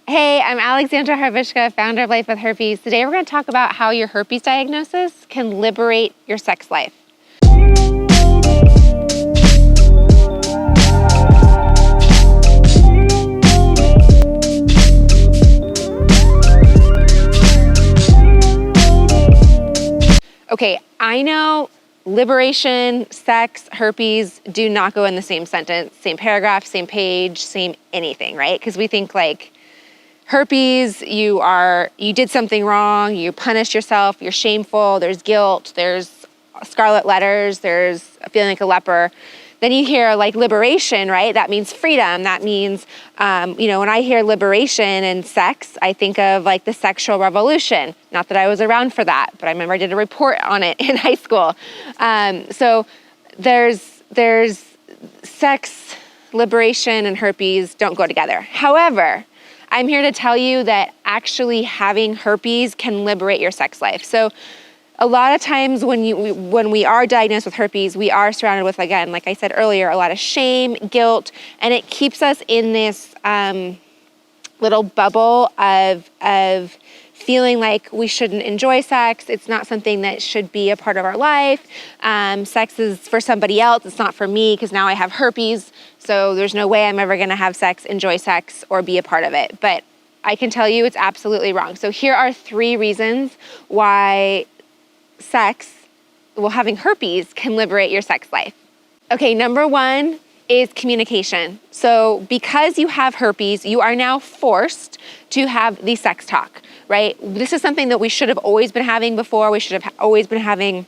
Hey, I'm Alexandra Harbushka, founder of Life with Herpes. Today we're going to talk about how your herpes diagnosis can liberate your sex life. Okay, I know liberation, sex, herpes do not go in the same sentence, same paragraph, same page, same anything, right? Because we think like herpes, you did something wrong, you punished yourself, you're shameful, there's guilt, there's scarlet letters, there's feeling like a leper. Then you hear like liberation, right? That means freedom. That means, when I hear liberation and sex, I think of like the sexual revolution. Not that I was around for that, but I remember I did a report on it in high school. So there's sex, liberation, and herpes don't go together. However, I'm here to tell you that actually having herpes can liberate your sex life. So a lot of times when we are diagnosed with herpes, we are surrounded with, again, like I said earlier, a lot of shame, guilt, and it keeps us in this little bubble of feeling like we shouldn't enjoy sex. It's not something that should be a part of our life. Sex is for somebody else. It's not for me because now I have herpes. So there's no way I'm ever going to have sex, enjoy sex, or be a part of it. But I can tell you it's absolutely wrong. So here are 3 reasons why having herpes can liberate your sex life. Okay, number 1 is communication. So because you have herpes, you are now forced to have the sex talk, right? This is something that we should have always been having before. We should have always been having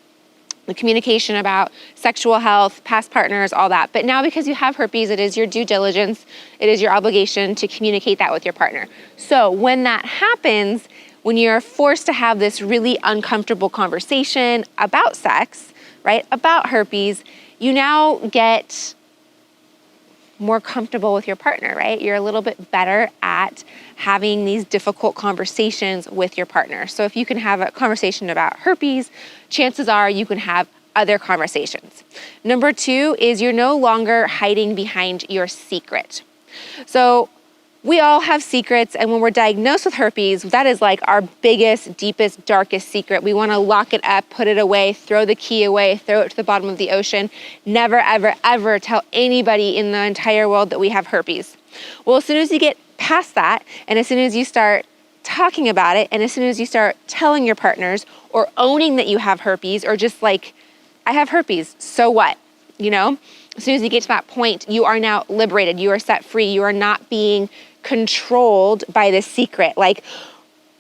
the communication about sexual health, past partners, all that. But now because you have herpes, it is your due diligence, it is your obligation to communicate that with your partner. So when that happens, when you're forced to have this really uncomfortable conversation about sex, right, about herpes, you now get more comfortable with your partner, right? You're a little bit better at having these difficult conversations with your partner. So if you can have a conversation about herpes, chances are you can have other conversations. Number 2 is you're no longer hiding behind your secret. So we all have secrets, and when we're diagnosed with herpes, that is like our biggest, deepest, darkest secret. We want to lock it up, put it away, throw the key away, throw it to the bottom of the ocean. Never, ever, ever tell anybody in the entire world that we have herpes. Well, as soon as you get past that, and as soon as you start talking about it, and as soon as you start telling your partners or owning that you have herpes, or just like, I have herpes, so what, As soon as you get to that point, you are now liberated. You are set free. You are not being controlled by this secret. Like,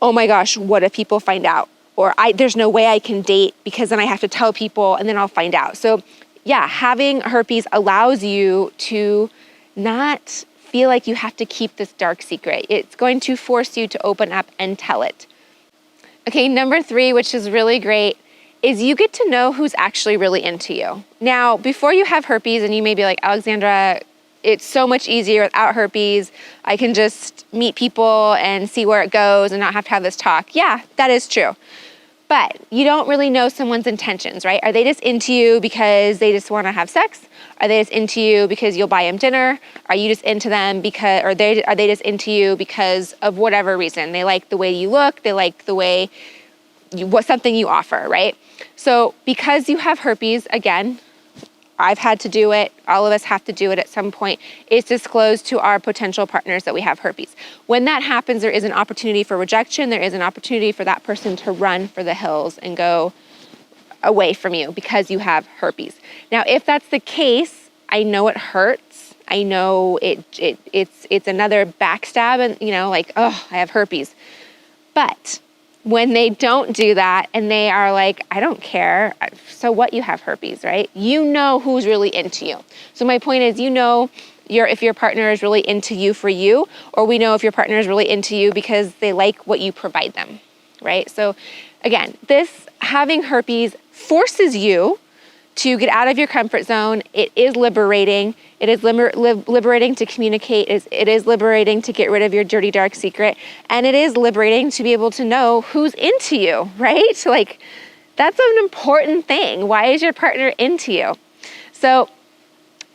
oh my gosh, what if people find out? Or there's no way I can date because then I have to tell people and then I'll find out. So yeah, having herpes allows you to not feel like you have to keep this dark secret. It's going to force you to open up and tell it. Okay, number 3, which is really great, is you get to know who's actually really into you. Now, before you have herpes, and you may be like, Alexandra, it's so much easier without herpes. I can just meet people and see where it goes and not have to have this talk. Yeah, that is true. But you don't really know someone's intentions, right? Are they just into you because they just want to have sex? Are they just into you because you'll buy them dinner? Are you just into them are they just into you because of whatever reason? They like the way you look. They like the way something you offer, right? So because you have herpes, again, I've had to do it, all of us have to do it at some point, is disclose to our potential partners that we have herpes. When that happens, there is an opportunity for rejection. There is an opportunity for that person to run for the hills and go away from you because you have herpes. Now, if that's the case, I know it hurts. I know it's another backstab and, I have herpes. But when they don't do that and they are like, I don't care, so what, you have herpes, right? You know who's really into you. So my point is, if your partner is really into you for you, or we know if your partner is really into you because they like what you provide them, right? So again, having herpes forces you to get out of your comfort zone. It is liberating. It is liberating to communicate. It is liberating to get rid of your dirty, dark secret. And it is liberating to be able to know who's into you, right? Like, that's an important thing. Why is your partner into you? So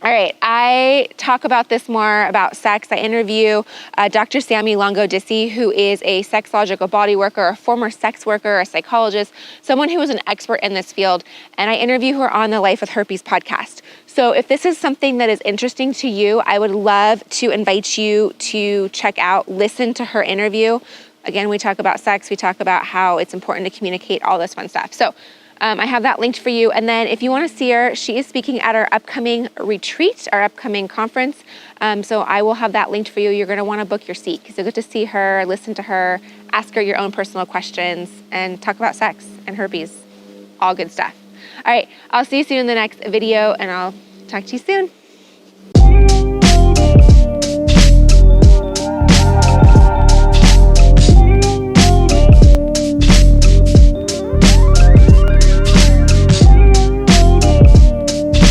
All right, I talk about this more about sex. I interview Dr. Sammy Longo-Dissy, who is a sexological body worker, a former sex worker, a psychologist, someone who is an expert in this field, and I interview her on the Life with Herpes podcast. So if this is something that is interesting to you, I would love to invite you to check out, listen to her interview. Again, we talk about sex, we talk about how it's important to communicate, all this fun stuff. So I have that linked for you. And then if you want to see her, she is speaking at our upcoming retreat, our upcoming conference. So I will have that linked for you. You're going to want to book your seat because you'll get to see her, listen to her, ask her your own personal questions, and talk about sex and herpes. All good stuff. All right, I'll see you soon in the next video, and I'll talk to you soon.